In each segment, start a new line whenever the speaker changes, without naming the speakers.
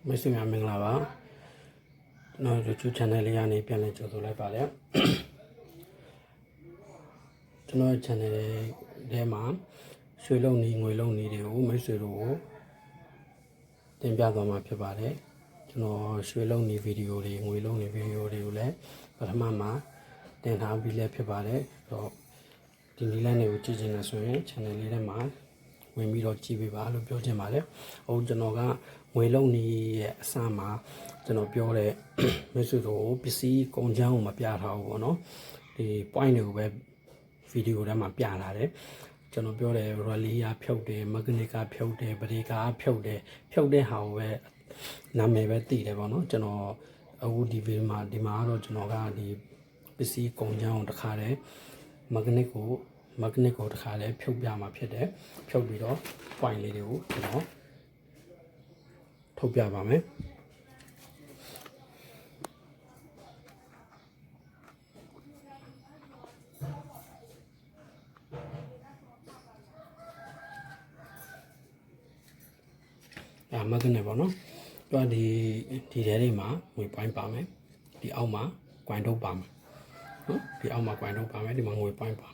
mấy sự nhà mình là bảo nói rồi chú channel này anhပြန်lên chỗ tôi lại bảo đấy cho nói channel để mà suy lâu ní ngồi lâu ní đều mấy sự đồ tiền bạc vào mà phải bảo đấy cho nó suy lâu ní video đi ngồi lâu ní video đều lấy và thằng mà tiền hàng bị lấy phải bảo đấy rồi thì đi lên này chỉ là số channel này mà mình bị rồi chỉ bị bảo lúc biểu trên mà đấy ông cho nó cái ngồi lâu ní sao mà cho nó biểu đấy mấy sự đồ PC công trang mà bia thao của nó thì point này về video đó mà bia là đấy cho nó biểu đấy rồi lý phiếu đấy magnetic phiếu đấy brake phiếu đấy hào về nằm về tỷ đấy vào nó cho nó ở đi mà rồi cho nó cái đi PC công trang đặc khác đấy magnetic đặc khác đấy phiếu bia mà phiếu đấy phiếu bị đó point này đều cho nó thâu bia vào mấy mà cái này bảo nó cho thì để đây mà ngồi quanh bà mấy thì ông mà quanh đâu bà thì ông mà quanh đâu bà mấy thì mà ngồi quanh bà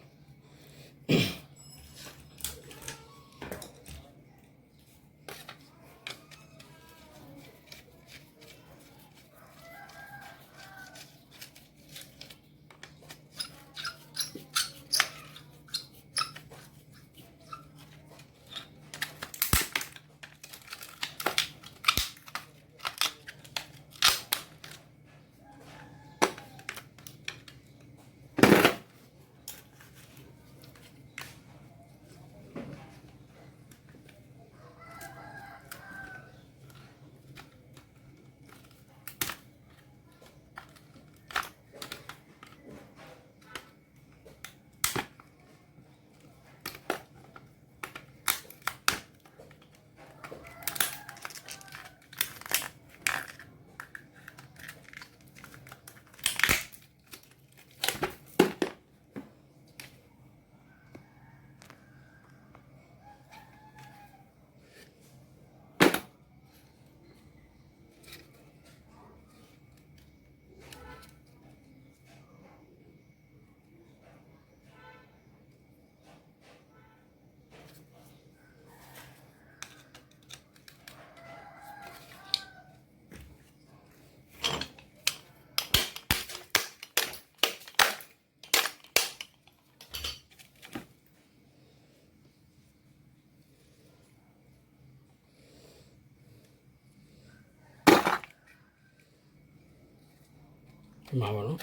mà vào nó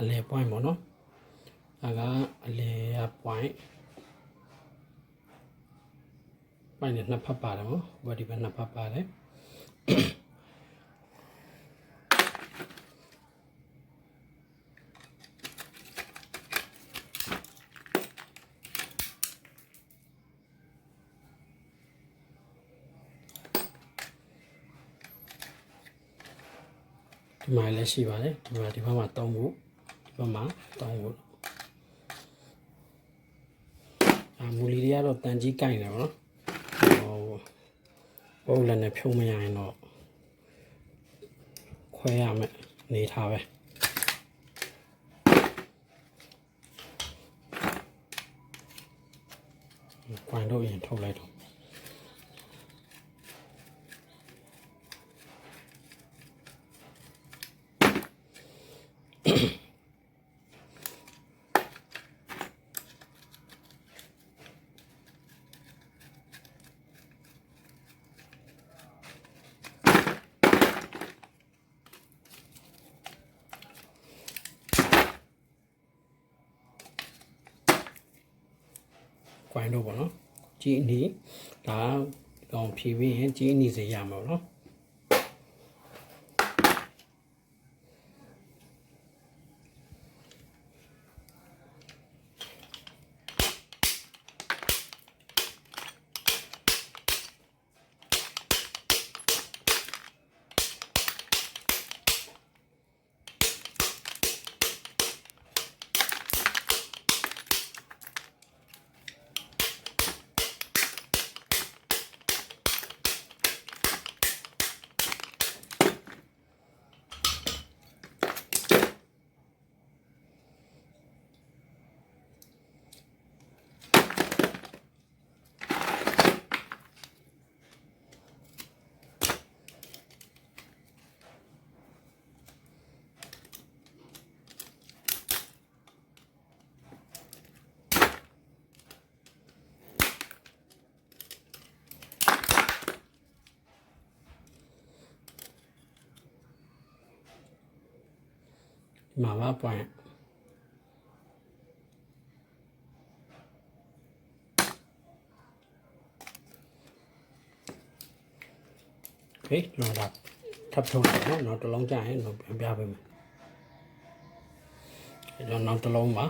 lẻ point mà nó lẻ point point này nắp phá đó body bên nắp phá đấy mai lấy xì vào đấy và thì mà tông ngủ và má tông ngủ mù lì đó tàn chỉ cày này nó ô lần này phiêu mày ai nó khoe à mẹ nỉ thảo vậy quanh đâu hiện thâu lại đâu quanh đâu nó chỉ ní đã còn phí vì chỉ ní gì giảm vào nó မှာပါ point okay ကျွန်တော်ထပ်ထုတ်လိုက်နော်နောက်တစ်လုံးကြာရင်တော့ပြန်ပြပေးမယ်ကျွန်တော်နောက်တစ်လုံးပါ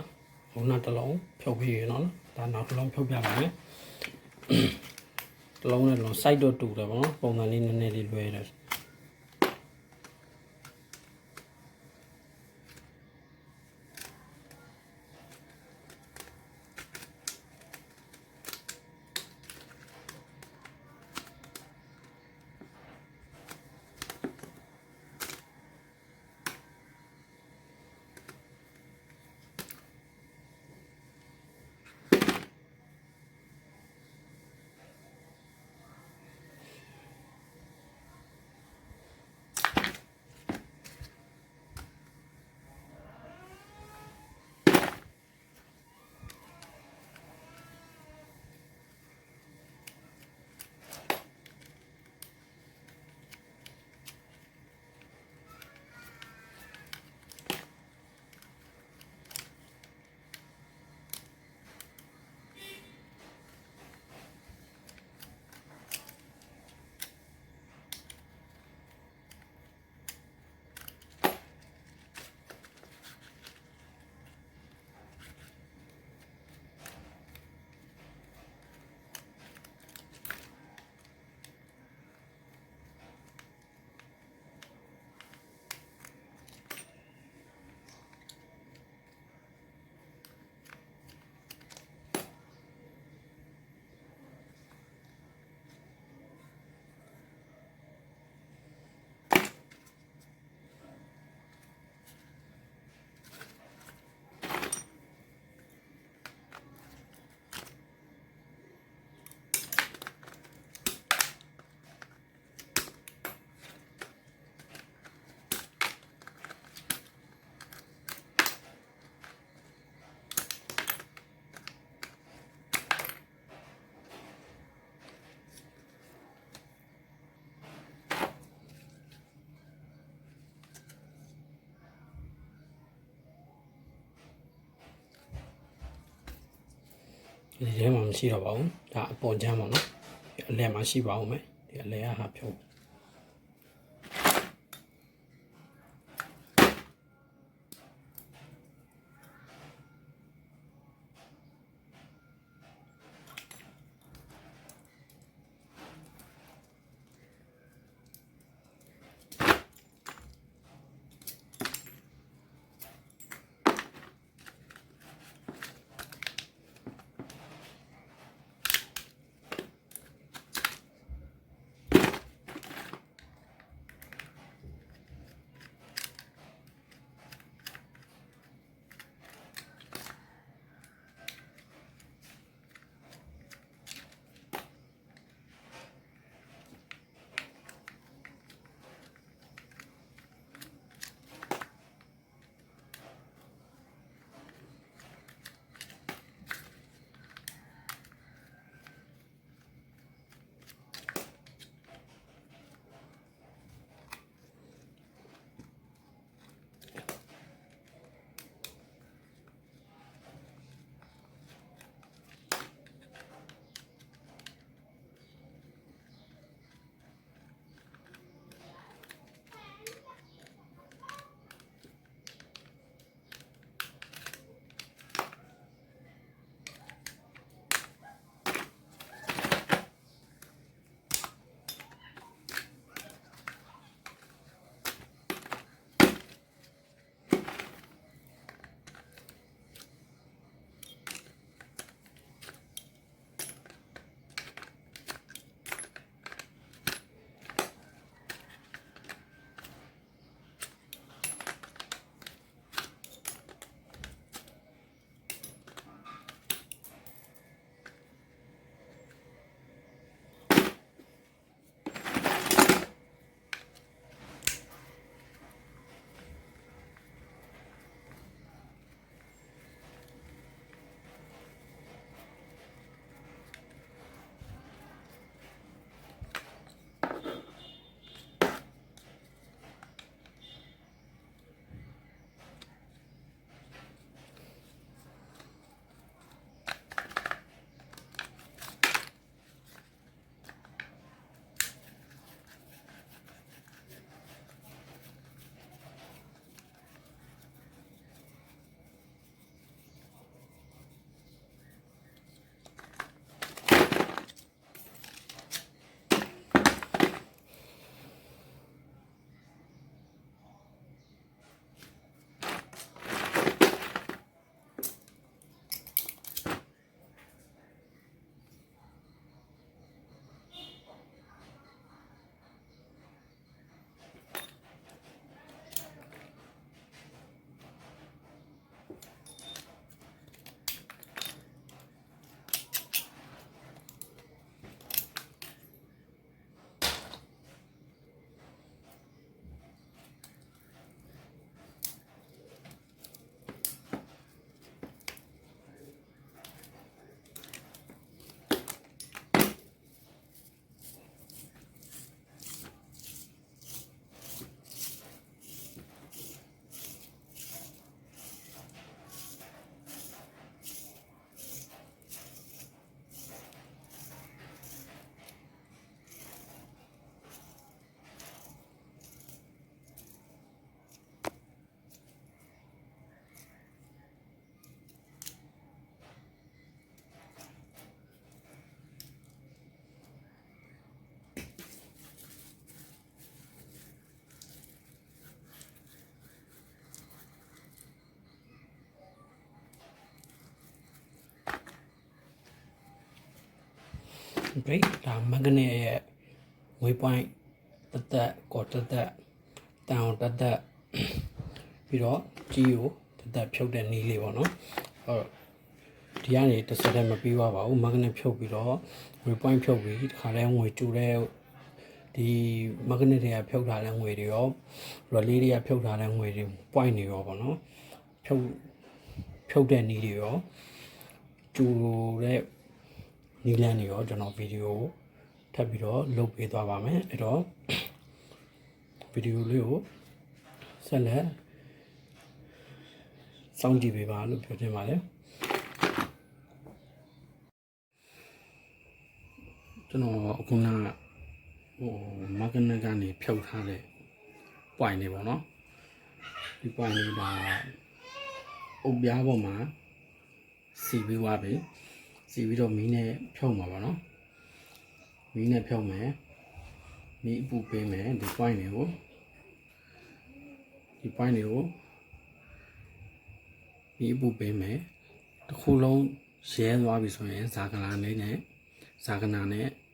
ဟိုနောက်တစ်လုံးဖြုတ်ပြီးရနော်ဒါနောက်တစ်လုံးဖြုတ်ပြပါမယ်တစ်လုံးနဲ့တစ်လုံး site တော့တူတယ်ပေါ့နော်ပုံစံလေးနည်းနည်းလေးလွဲတယ်ဒီထဲမှာမရှိတော့ပါဘူးဒါအပေါ်ချမ်းပါနော်အလဲမှာရှိပါဦးမယ်ဒီအလဲကဟာဖြုတ် okay ဒါ magnet ရဲ့ way point တက်ကောတက်တန်အောင်တက်ပြီးတော့ကြီးကိုတက်ဖြုတ်တဲ့နည်းလေးပေါ့နော်ဟုတ်ဒီကနေတစ်စက်တည်းမပြီးသွားပါဘူး magnet ဖြုတ်ပြီးတော့ way point ဖြုတ်ပြီးဒီခါလဲငွေတူတဲ့ဒီ magnet တွေကဖြုတ်ထားတဲ့ငွေတွေရော relay တွေကဖြုတ်ထားတဲ့ငွေတွေ point တွေရောပေါ့နော်ဖြုတ်တဲ့နည်းတွေရောကျူတဲ့နီလန်တွေရောကျွန်တော်ဗီဒီယိုထပ်ပြီးတော့လုပ်ပေးသွားပါမယ်အဲ့တော့ဗီဒီယိုလေးကိုဆက်လက်စောင့်ကြည့်ပေးပါလို့ပြောချင်ပါတယ်ကျွန်တော်အခုနမာဂနက်ကနေဖြုတ်ထားတဲ့ point တွေပေါ့နော်ဒီ point လေးဒါအုပ်ပြားပေါ်မှာစီပြီးသွားပြီစီပြီးတော့မီးနဲ့ဖြုတ်မှာပါနော်မီးနဲ့ဖြုတ်မယ်မီးအပူပေးမယ်ဒီ point တွေကိုမီးအပူပေးမယ်တစ်ခုလုံးရဲသွားပြီဆိုရင်ဇာကနာနဲ့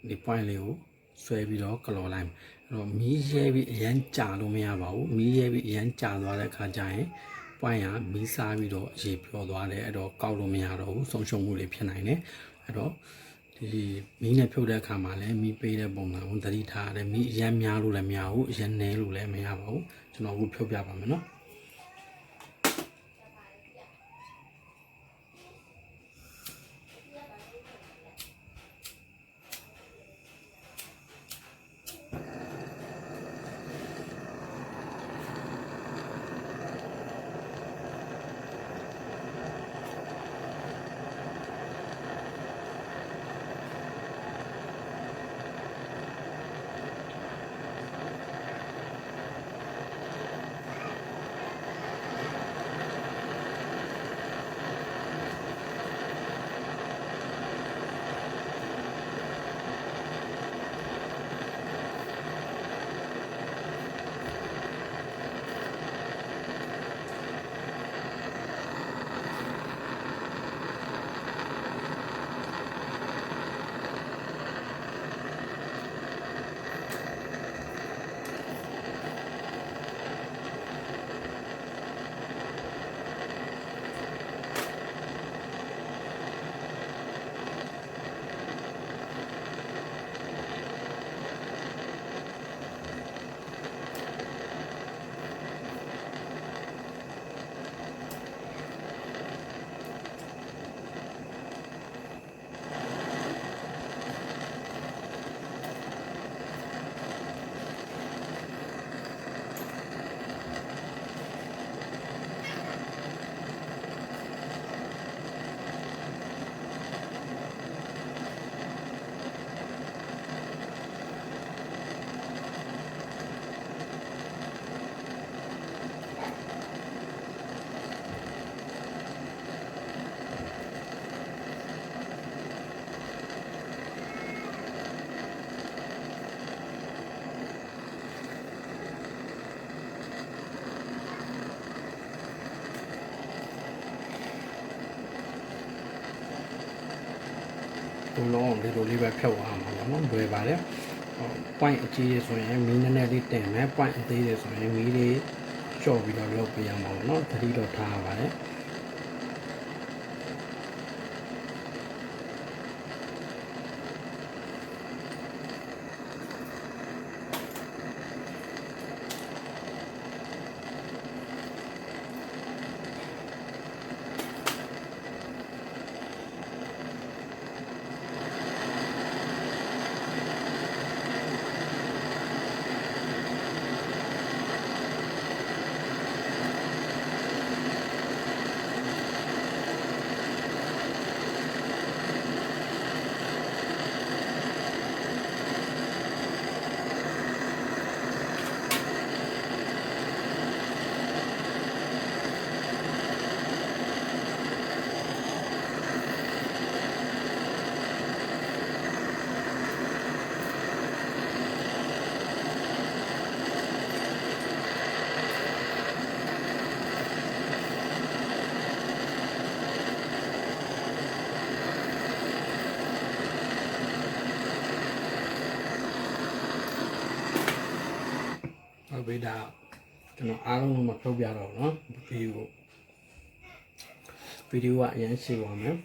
ဒီ point လေးကိုဆွဲပြီးတော့ကလော်လိုက်အဲ့တော့မီးရဲပြီးအရန်ကြာလို့မရပါဘူးမီးရဲပြီးအရန်ကြာသွားတဲ့အခါကျရင် point ကမီးစားပြီးတော့ရေပြောသွားတယ်အဲ့တော့ကောက်လို့မရတော့ဘူးဆုံးရှုံးမှုတွေဖြစ်နိုင်တယ်အဲ့တော့ဒီမီးနဲ့ဖြုတ်တဲ့အခါမှာလည်းမီးပေးတဲ့ပုံစံကိုသတိထားရတယ်မီးအရန်များလို့လည်းမရဘူးအရန်နည်းလို့လည်းမရပါဘူးကျွန်တော်အခုဖြုတ်ပြပါမယ်နော်ဘလုံးဒီလိုလေးပဲဖြုတ်အောင်ပါနော်လွယ်ပါတယ် point အကြီးရဆိုရင်မီးနည်းနည်းလေးတင်မယ် point အသေးရဆိုရင်မီးလေးကြော့ပြီးတော့လုပ်ပေးရမှာပေါ့နော်သတိတော့ထားရပါတယ် လေးဒါကျွန်တော်အားလုံးလုံးမဖြုတ်ပြတော့เนาะဗီဒီယိုကအရင်ရှင်းပါမယ်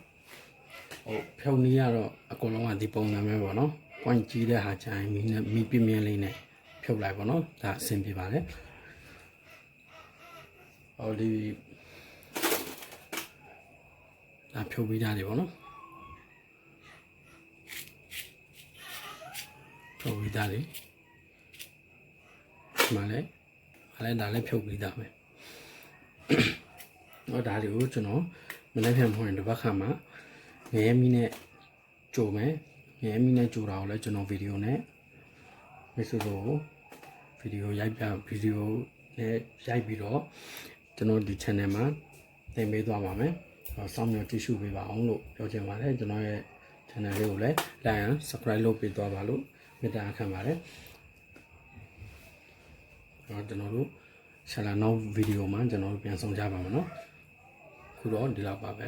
ဟုတ်ဖြုတ်နည်းကတော့အကုန်လုံးကဒီပုံစံပဲပေါ့နော် point ကြီးတဲ့ဟာချိုင်းမီပြင်းပြင်းလေးနဲ့ဖြုတ်လိုက်ပေါ့နော်ဒါအဆင်ပြေပါတယ်ဟောဒီဒါဖြုတ်ပြီးသားတွေပေါ့နော်ဖြုတ်ပြီးသားတွေမှလည်းဒါလည်းဖြုတ်ပြီးသားပဲဟောဒါတွေကိုကျွန်တော်မနေ့ပြန်ဖွင့်တစ်ပတ်ခါမှာငရဲမီနဲ့ကြိုမယ်ငရဲမီနဲ့ကြိုတာကိုလည်းကျွန်တော်ဗီဒီယိုနဲ့မိတ်ဆွေတို့ဗီဒီယိုရိုက်နဲ့ရိုက်ပြီးတော့ကျွန်တော်ဒီ channel မှာတင်ပေးသွားပါမယ်စောင့်မျှော်ကြည့်ရှုပေးပါအောင်လို့ပြောချင်ပါတယ်ကျွန်တော်ရဲ့ channel လေးကိုလည်း like and subscribe လုပ်ပေးသွားပါလို့မေတ္တာခံပါတယ်ကျွန်တော်တို့ရှာလာနောက်ဗီဒီယိုမှာကျွန်တော်တို့ပြန်ဆောင်ကြပါမယ်နော်ခုတော့ဒီလောက်ပါပဲ